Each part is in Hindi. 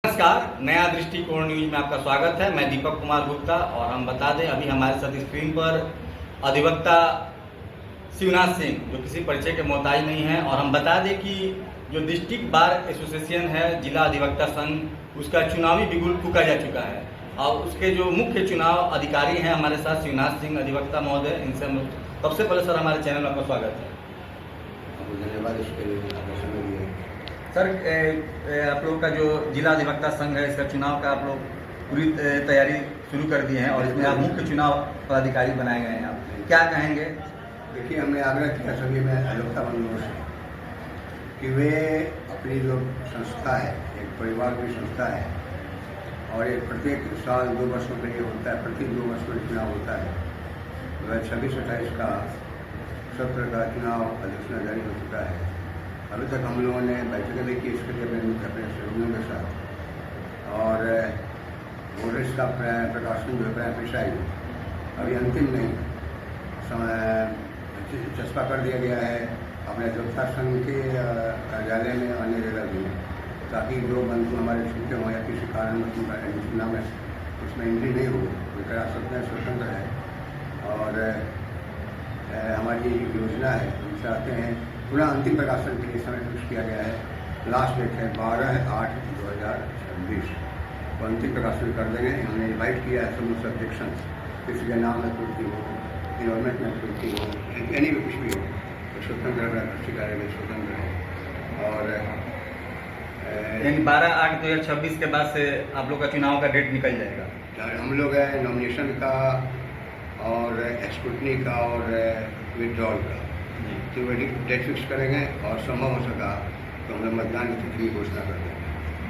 नमस्कार, नया दृष्टिकोण न्यूज में आपका स्वागत है। मैं दीपक कुमार गुप्ता और हम बता दें अभी हमारे साथ स्क्रीन पर अधिवक्ता शिवनाथ सिंह जो किसी परिचय के मोहताज नहीं है। और हम बता दें कि जो डिस्ट्रिक्ट बार एसोसिएशन है जिला अधिवक्ता संघ, उसका चुनावी बिगुल फूंका जा चुका है और उसके जो मुख्य चुनाव अधिकारी हैं हमारे साथ शिवनाथ सिंह अधिवक्ता महोदय, इनसे हम सबसे पहले सर हमारे चैनल में आपका स्वागत है। धन्यवाद इसके लिए सर आप लोगों का जो जिला अधिवक्ता संघ है इसका चुनाव का आप लोग पूरी तैयारी शुरू कर दिए हैं और इसमें आप मुख्य चुनाव पदाधिकारी बनाए गए हैं। आप क्या कहेंगे? देखिए, हमने आग्रह किया सभी में अधिवक्ता बंधुओं से कि वे अपनी जो संस्था है, एक परिवार की संस्था है और ये प्रत्येक साल 2 वर्षों के लिए होता है, प्रति 2 वर्ष में चुनाव होता है। 2026-28 का सत्र का चुनाव अधिसूचना जारी हो चुका है। अभी तक हम लोगों ने बैठकें भी की इसके लिए अपने सहयोगियों के साथ, और वोटर्स का प्रकाशन जो है प्रिसाइड अभी अंतिम नहीं, चस्पा कर दिया गया है अपने अधिवक्ता संघ के कार्यालय में, अन्य जगह भी, ताकि जो बंधु हमारे छूटे हों या किसी कारण चुनाव में उसमें एंट्री नहीं हो, वो करा सकते हैं, स्वतंत्र है। और हमारी योजना है, हम चाहते हैं पूरा अंतिम प्रकाशन के लिए समय फिक्स किया गया है। लास्ट डेट है 12/8/2026 तो अंतिम प्रकाशन कर देंगे। हमने इन्वाइट किया है समूह सब्जेक्शन, किसी के नाम में त्रुटि हो, इन्वायरमेंट में त्रुटि हो, यानी भी कुछ भी हो तो स्वतंत्र कृषि कार्य में स्वतंत्र है। और यानी 12/8/2026 के बाद से आप लोग का चुनाव का डेट निकल जाएगा। हम लोग नॉमिनेशन का और स्क्रूटनी का और विड्रॉल का तो डेट फिक्स करेंगे और संभव हो सका तो हम लोग मतदान की तिथि की घोषणा कर देंगे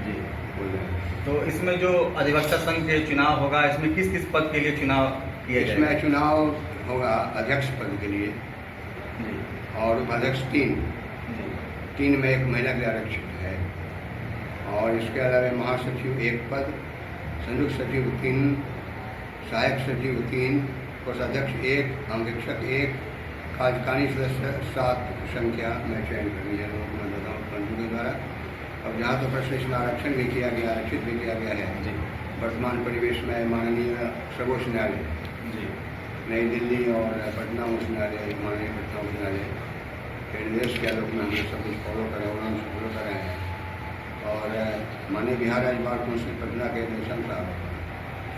जी। हो जाएगा। तो इसमें जो अधिवक्ता संघ के चुनाव होगा, इसमें किस किस पद के लिए चुनाव किया जाएगा? इसमें चुनाव होगा अध्यक्ष पद के लिए जी। और उपाध्यक्ष 3 में एक महिला के लिए आरक्षित है। और इसके अलावा महासचिव 1 पद, संयुक्त सचिव 3, सहायक सचिव 3, कोषाध्यक्ष 1, अंगरक्षक 1, कार्यकारिणी सदस्य 7 संख्या में चयन करनी है बंधु के द्वारा। अब जहाँ तो प्रश्न इसमें आरक्षण भी किया गया, आरक्षित भी किया गया है जी। वर्तमान परिवेश में माननीय सर्वोच्च न्यायालय जी, नई दिल्ली और पटना उच्च न्यायालय, माननीय पटना उच्च न्यायालय के निर्देश के आलोक में हमने सब कुछ फॉलो करें, उन्होंने फॉलो कर रहे हैं। और माननीय बिहार राज्य बार काउंसिल पटना के निर्देशन का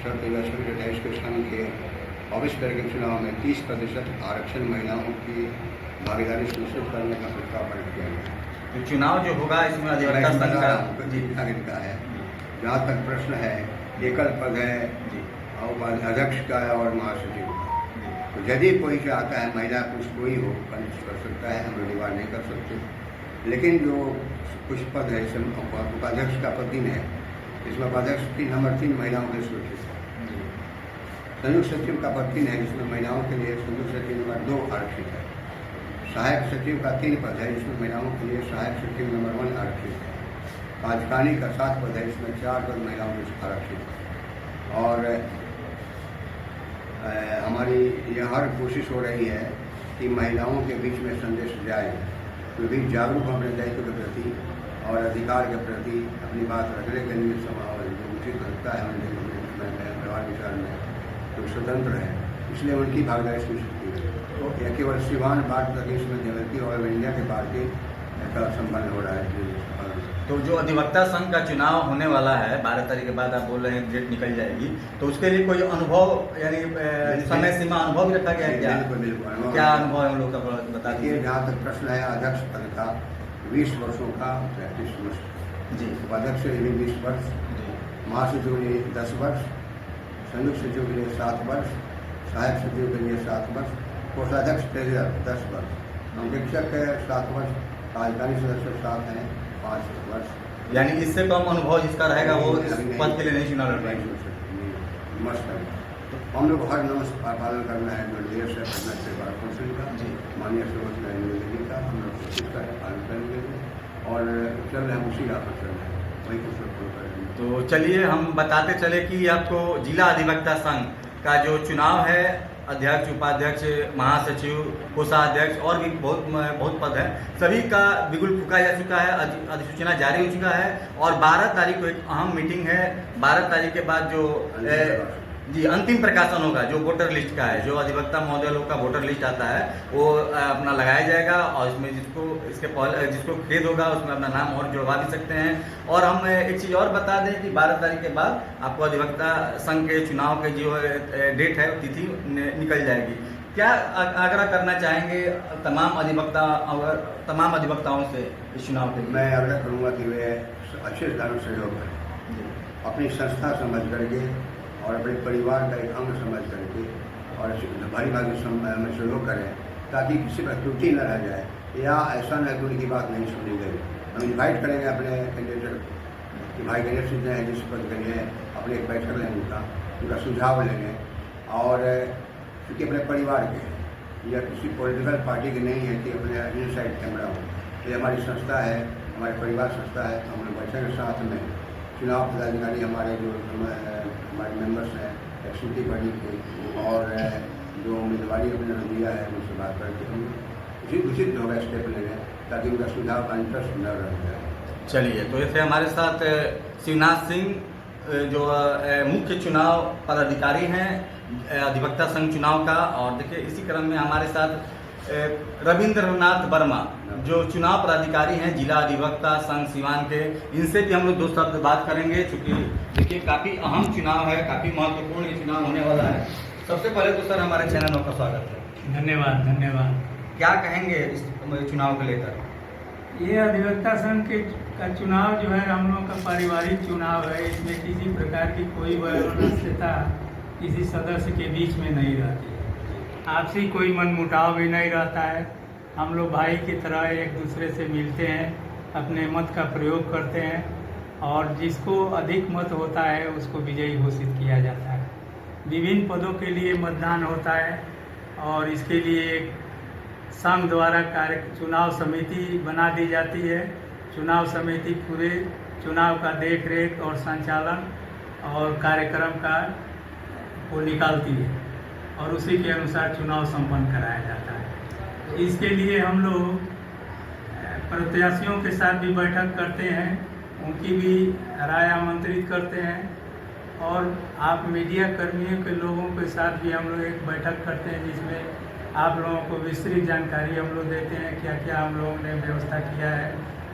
सत्र 28 के स्थान के 22 के चुनाव में 30% आरक्षण महिलाओं की भागीदारी सुनिश्चित करने का प्रस्ताव पारित किया गया। तो चुनाव जो होगा इसमें अधिवक्ता संघ का आगे का है। जहाँ तक प्रश्न है, एकल पद है और अध्यक्ष का है और महासचिव का। तो यदि कोई चाहता है महिला पुरुष कोई हो कंटेस्ट कर सकता है, हम लोग निवार नहीं कर सकते। लेकिन जो कुछ पद है, उपाध्यक्ष का पद 3 है, इसमें उपाध्यक्ष नंबर 3 महिलाओं के लिए सुरक्षित है। संयुक्त सचिव का पद 3 है, जिसमें महिलाओं के लिए संयुक्त सचिव नंबर 2 आरक्षित है। सहायक सचिव का 3 पद है, जिसमें महिलाओं के लिए सहायक सचिव नंबर 1 आरक्षित है। कार्यकारिणी का 7 पद है, जिसमें 4 पद महिलाओं के लिए आरक्षित है। और हमारी यह हर कोशिश हो रही है कि महिलाओं के बीच में संदेश जाए, तो भी जागरूक अपने दायित्व के प्रति और अधिकार के प्रति अपनी बात रखने के लिए जो उचित लगता है हमारे व्यवहार विचार में तो स्वतंत्र है, इसलिए उनकी भागीदारी सुनिश्चित की गई। यह केवल सिवान बाढ़ प्रदेश में देवती और इंडिया के बाढ़ का संपन्न हो रहा है। तो जो अधिवक्ता संघ का चुनाव होने वाला है 12 तारीख के बाद, आप बोल रहे हैं डेट निकल जाएगी, तो उसके लिए कोई अनुभव यानी समय सीमा अनुभव भी रखा गया है क्या? बिल्कुल क्या अनुभव है उन लोग का बता दीजिए। जहाँ तक प्रश्न है, अध्यक्ष पद का 20 वर्षों का 35 वर्ष जी, उपाध्यक्ष के लिए 20 वर्ष, महासचिव के लिए 10 वर्ष, संयुक्त सचिव के लिए 7 वर्ष, सहायक सचिव के लिए 7 वर्ष, कोषाध्यक्ष के लिए 10 वर्ष, अंगरक्षक 7 वर्ष, कार्यकारी सदस्य 7 हैं 5 वर्ष। यानी इससे कम अनुभव जिसका रहेगा वो इस पद के लिए नहीं चुनाव लड़ पाएंगे। मस्त है। हम लोग हर नियम पालन करना है, निर्देश है पटना से बार काउंसिल का, माननीय सर्वोच्च न्यायालय का, हम लोग कोशिश करें पालन करेंगे और चल रहे हैं उसी राह पर चल रहे हैं, वही कुछ फॉलो करेंगे। तो चलिए हम बताते चले कि आपको जिला अधिवक्ता संघ का जो चुनाव है अध्यक्ष, उपाध्यक्ष, महासचिव, कोषाध्यक्ष और भी बहुत पद हैं, सभी का बिगुल फूंका जा चुका है, अधिसूचना जारी हो चुका है और 12 तारीख को एक अहम मीटिंग है। 12 तारीख के बाद जो अंतिम प्रकाशन होगा जो वोटर लिस्ट का है, जो अधिवक्ता महोदय लोग का वोटर लिस्ट आता है वो अपना लगाया जाएगा और इसमें जिसको खेद होगा उसमें अपना नाम और जुड़वा भी सकते हैं। और हम एक चीज़ और बता दें कि 12 तारीख के बाद आपको अधिवक्ता संघ के चुनाव के जो डेट है तिथि निकल जाएगी। क्या आग्रह करना चाहेंगे तमाम अधिवक्ताओं से इस चुनाव के लिए? मैं आग्रह करूँगा कि वे अच्छे दान सहयोग करें, अपनी संस्था समझ करके और अपने परिवार का एक अंग समझ करके और भारी भारी में सहयोग करें ताकि किसी पर त्रुटि न रह जाए या ऐसा न कि उनकी बात नहीं सुनी गई। हम इन्वाइट करेंगे अपने कैंडिडेट कि भाई गणेश सिंह हैं जिस पद के लिए अपने एक बैठक लेंगे उनका सुझाव लेंगे और क्योंकि अपने परिवार के या किसी पॉलिटिकल पार्टी के नहीं है कि अपने इनसाइड कैमरा हो। ये हमारी संस्था है, हमारे परिवार संस्था है, हम लोग बैठेंगे साथ में। चुनाव पदाधिकारी हमारे जो हमारे मेंबर्स हैं एक्सिक्यूटिव बॉडी के और जो उम्मीदवारी हमने दिया है उनसे बात करके हम उचित होगा स्टेप लेंगे ताकि उनका सुझाव का इंटरेस्ट न रह जाए। चलिए, तो ऐसे हमारे साथ शिवनाथ सिंह जो मुख्य चुनाव पदाधिकारी हैं अधिवक्ता संघ चुनाव का, और देखिए इसी क्रम में हमारे साथ रविंद्रनाथ वर्मा जो चुनाव पदाधिकारी हैं जिला अधिवक्ता संघ सिवान के, इनसे भी हम लोग 2 शब्द बात करेंगे क्योंकि देखिए काफ़ी अहम चुनाव है, काफ़ी महत्वपूर्ण ये चुनाव होने वाला है। सबसे पहले तो सर हमारे चैनल में आपका स्वागत है। धन्यवाद। क्या कहेंगे इस चुनाव को लेकर? ये अधिवक्ता संघ का चुनाव जो है हम लोगों का पारिवारिक चुनाव है। इसमें किसी प्रकार की कोई वैमनस्यता किसी सदस्य के बीच में नहीं रहती है, आपसी कोई मनमुटाव भी नहीं रहता है। हम लोग भाई की तरह एक दूसरे से मिलते हैं, अपने मत का प्रयोग करते हैं और जिसको अधिक मत होता है उसको विजयी घोषित किया जाता है। विभिन्न पदों के लिए मतदान होता है और इसके लिए एक संघ द्वारा चुनाव समिति बना दी जाती है। चुनाव समिति पूरे चुनाव का देखरेख और संचालन और कार्यक्रम को निकालती है और उसी के अनुसार चुनाव संपन्न कराया जाता है। इसके लिए हम लोग प्रत्याशियों के साथ भी बैठक करते हैं, उनकी भी राय आमंत्रित करते हैं और आप मीडिया कर्मियों के लोगों के साथ भी हम लोग एक बैठक करते हैं जिसमें आप लोगों को विस्तृत जानकारी हम लोग देते हैं क्या क्या हम लोगों ने व्यवस्था किया है,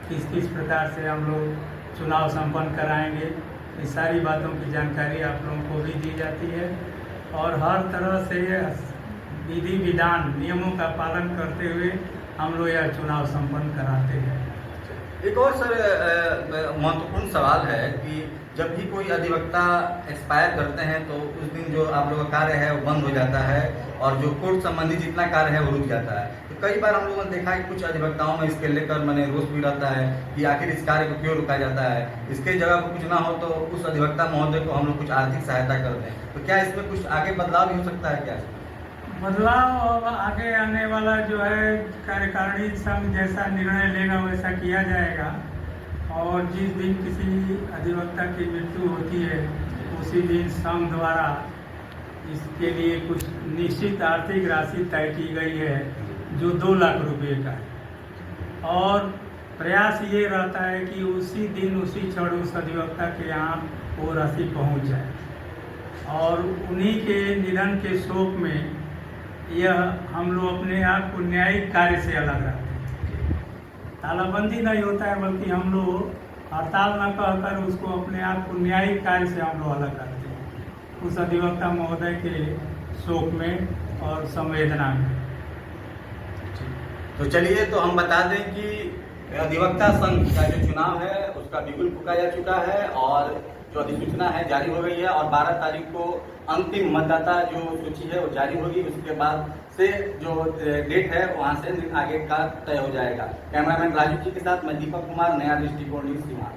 किस किस प्रकार से हम लोग चुनाव संपन्न कराएंगे। इस सारी बातों की जानकारी आप लोगों को भी दी जाती है और हर तरह से विधि विधान नियमों का पालन करते हुए हम लोग यह चुनाव संपन्न कराते हैं। एक और सर महत्वपूर्ण सवाल है कि जब भी कोई अधिवक्ता एक्सपायर करते हैं तो उस दिन जो आप लोगों का कार्य है वो बंद हो जाता है और जो कोर्ट संबंधी जितना कार्य है वो रुक जाता है। तो कई बार हम लोगों ने देखा है कि कुछ अधिवक्ताओं में इसके लेकर मैंने रोष भी रहता है कि आखिर इस कार्य को क्यों रुका जाता है, इसके जगह पर कुछ ना हो तो उस अधिवक्ता महोदय को हम लोग कुछ आर्थिक सहायता कर दें। तो क्या इसमें कुछ आगे बदलाव भी हो सकता है? क्या बदलाव आगे आने वाला जो है कार्यकारिणी संघ जैसा निर्णय लेगा वैसा किया जाएगा और जिस दिन किसी अधिवक्ता की मृत्यु होती है उसी दिन संघ द्वारा इसके लिए कुछ निश्चित आर्थिक राशि तय की गई है जो 2 लाख रुपए का है और प्रयास ये रहता है कि उसी दिन उसी क्षण उस अधिवक्ता के यहाँ वो राशि पहुँच जाए और उन्हीं के निधन के शोक में यह हम लोग अपने आप को न्यायिक कार्य से अलग रखते हैं। तालाबंदी नहीं होता है बल्कि हम लोग हड़ताल न कहकर उसको अपने आप को न्यायिक कार्य से हम लोग अलग रखते हैं उस अधिवक्ता महोदय के शोक में और संवेदना में। तो चलिए, तो हम बता दें कि अधिवक्ता संघ का जो चुनाव है उसका बिगुल फूंका जा चुका है और जो अधिसूचना है जारी हो गई है और 12 तारीख को अंतिम मतदाता जो सूची है वो जारी होगी। उसके बाद से जो डेट है वहाँ से आगे का तय हो जाएगा। कैमरामैन राजू जी के साथ मैं दीपक कुमार, नया दृष्टिकोण न्यूज़ सिवान।